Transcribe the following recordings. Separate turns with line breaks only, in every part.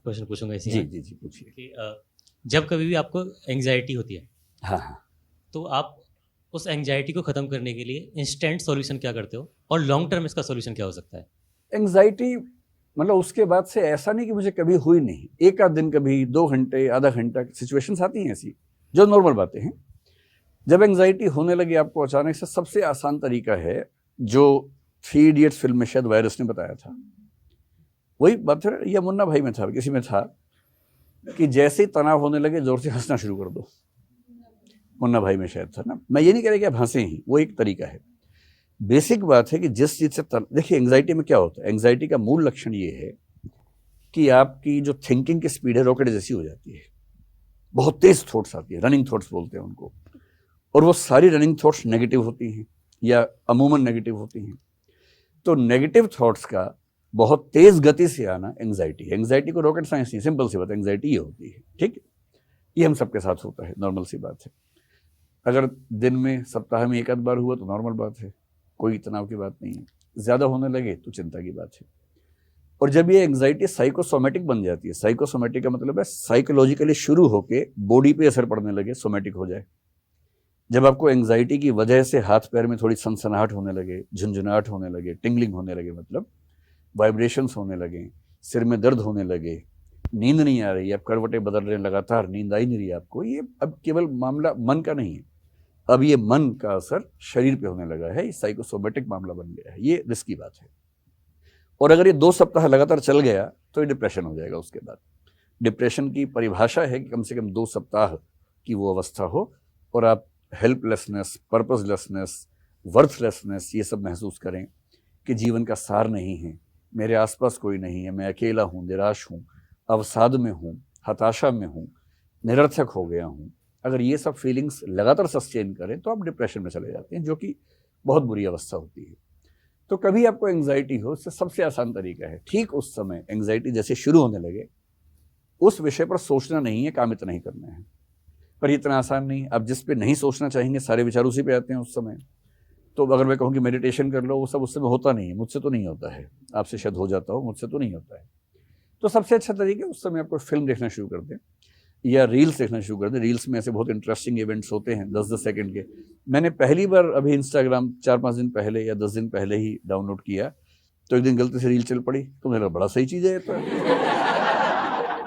Question पूछूंगा इसी
जी
में
जी जी पूछिए।
कि जब कभी भी आपको एंग्जाइटी होती है
हाँ हाँ।
तो आप उस एंग्जाइटी को ख़त्म करने के लिए इंस्टेंट सॉल्यूशन क्या करते हो और लॉन्ग टर्म इसका सॉल्यूशन क्या हो सकता है?
एंग्जाइटी मतलब उसके बाद से ऐसा नहीं कि मुझे कभी हुई नहीं, एक आध दिन कभी 2 घंटे आधा घंटा सिचुएशंस आती हैं ऐसी जो नॉर्मल बातें हैं। जब एंग्जाइटी होने लगी आपको अचानक से, सबसे आसान तरीका है जो 3 इडियट्स फिल्म में शायद वायरस ने बताया था, वही बात है या मुन्ना भाई में था, किसी में था कि जैसे ही तनाव होने लगे जोर से हंसना शुरू कर दो। मुन्ना भाई में शायद था ना। मैं ये नहीं कह रहा कि आप हंसे ही, वो एक तरीका है। बेसिक बात है कि जिस चीज से देखिए एंग्जाइटी में क्या होता है, एंग्जाइटी का मूल लक्षण ये है कि आपकी जो थिंकिंग की स्पीड है रॉकेट जैसी हो जाती है, बहुत तेज थॉट्स आती है, रनिंग थॉट्स बोलते हैं उनको, और वो सारी रनिंग थॉट्स नेगेटिव होती हैं या अमूमन नेगेटिव होती हैं। तो नेगेटिव थॉट्स का बहुत तेज गति से आना एंग्जाइटी है। एंग्जाइटी को रॉकेट साइंस नहीं, सिंपल सी बात है, एंग्जाइटी ये होती है। ठीक, ये हम सबके साथ होता है, नॉर्मल सी बात है। अगर दिन में सप्ताह में एक आध बार हुआ तो नॉर्मल बात है, कोई तनाव की बात नहीं है। ज्यादा होने लगे तो चिंता की बात है। और जब ये एंग्जाइटी साइकोसोमेटिक बन जाती है, साइकोसोमेटिक का मतलब है साइकोलॉजिकली शुरू होके बॉडी पे असर पड़ने लगे, सोमेटिक हो जाए। जब आपको एंग्जाइटी की वजह से हाथ पैर में थोड़ी सनसनाहट होने लगे, झुंझुनाहट होने लगे, टिंगलिंग होने लगे, मतलब वाइब्रेशंस होने लगे, सिर में दर्द होने लगे, नींद नहीं आ रही, आप करवटें बदल रहे हैं लगातार, नींद आई नहीं रही आपको, ये अब केवल मामला मन का नहीं है, अब ये मन का असर शरीर पे होने लगा है, ये साइकोसोमेटिक मामला बन गया है, ये रिस्की बात है। और अगर ये 2 सप्ताह लगातार चल गया तो ये डिप्रेशन हो जाएगा। उसके बाद डिप्रेशन की परिभाषा है कि कम से कम 2 सप्ताह की वो अवस्था हो और आप हेल्पलेसनेस, पर्पसलेसनेस, वर्थलेसनेस ये सब महसूस करें कि जीवन का सार नहीं है, मेरे आसपास कोई नहीं है, मैं अकेला हूँ, निराश हूँ, अवसाद में हूँ, हताशा में हूँ, निरर्थक हो गया हूँ। अगर ये सब फीलिंग्स लगातार सस्टेन करें तो आप डिप्रेशन में चले जाते हैं, जो कि बहुत बुरी अवस्था होती है। तो कभी आपको एंग्जाइटी हो, इससे सबसे आसान तरीका है ठीक उस समय एंग्जाइटी जैसे शुरू होने लगे उस विषय पर सोचना नहीं है, काम इतना ही करना है। पर इतना आसान नहीं, आप जिस पे नहीं सोचना चाहेंगे सारे विचार उसी पे आते हैं उस समय। तो अगर मैं कहूँ कि मेडिटेशन कर लो, वो सब उस समय होता नहीं है, मुझसे तो नहीं होता है, आपसे शायद हो जाता हो, मुझसे तो नहीं होता है। तो सबसे अच्छा तरीका उस समय आपको फिल्म देखना शुरू कर दें या रील्स देखना शुरू कर दें। रील्स में ऐसे बहुत इंटरेस्टिंग इवेंट्स होते हैं 10-10 सेकंड के। मैंने पहली बार अभी इंस्टाग्राम 4-5 दिन पहले या 10 दिन पहले ही डाउनलोड किया, तो एक दिन गलती से रील चल पड़ी, तो मेरा बड़ा सही चीज़ है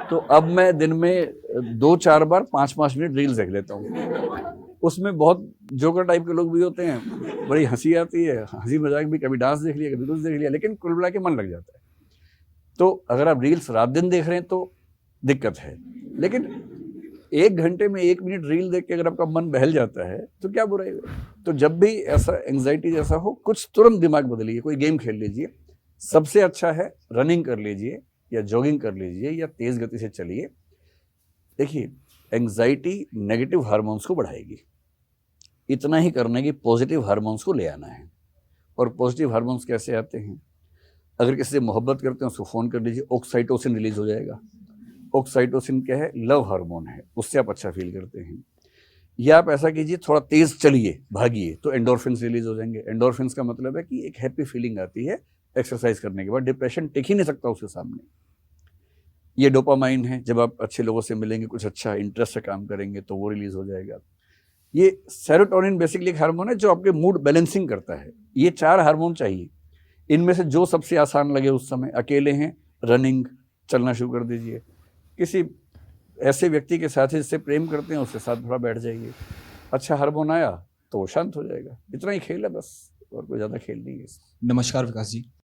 तो अब मैं दिन में 2-4 बार 5-5 मिनट रील्स देख लेता हूँ। उसमें बहुत जोकर टाइप के लोग भी होते हैं, बड़ी हंसी आती है, हंसी मजाक भी, कभी डांस देख लिया, कभी कुछ देख लिया, लेकिन कुल मिला के मन लग जाता है। तो अगर आप रील्स रात दिन देख रहे हैं तो दिक्कत है, लेकिन 1 घंटे में 1 मिनट रील देख के अगर आपका मन बहल जाता है तो क्या बुराई है। तो जब भी ऐसा एंग्जाइटी जैसा हो, कुछ तुरंत दिमाग बदलिए, कोई गेम खेल लीजिए, सबसे अच्छा है रनिंग कर लीजिए या जॉगिंग कर लीजिए या तेज गति से चलिए। देखिए एंग्जाइटी नेगेटिव हार्मोन्स को बढ़ाएगी, इतना ही करना है कि पॉजिटिव हार्मोन्स को ले आना है। और पॉजिटिव हार्मोन्स कैसे आते हैं, अगर किसी से मोहब्बत करते हैं उसको फ़ोन कर लीजिए, ऑक्साइटोसिन रिलीज हो जाएगा। ऑक्साइटोसिन क्या है, लव हार्मोन है, उससे आप अच्छा फील करते हैं। या आप ऐसा कीजिए, थोड़ा तेज चलिए, भागिए, तो एंडोर्फिन्स रिलीज हो जाएंगे। एंडोर्फिन्स का मतलब है कि एक हैप्पी फीलिंग आती है एक्सरसाइज करने के बाद, डिप्रेशन टिक ही नहीं सकता उसके सामने। ये डोपामाइन है, जब आप अच्छे लोगों से मिलेंगे, कुछ अच्छा इंटरेस्ट से काम करेंगे तो वो रिलीज हो जाएगा। ये सेरोटोनिन बेसिकली एक हार्मोन है जो आपके मूड बैलेंसिंग करता है। ये 4 हार्मोन चाहिए, इनमें से जो सबसे आसान लगे उस समय, अकेले हैं रनिंग, चलना शुरू कर दीजिए, किसी ऐसे व्यक्ति के साथ जिससे प्रेम करते हैं उसके साथ थोड़ा बैठ जाइए, अच्छा हार्मोन आया तो वो शांत हो जाएगा। इतना ही खेल है बस, और कोई ज़्यादा खेल नहीं है।
नमस्कार विकास जी।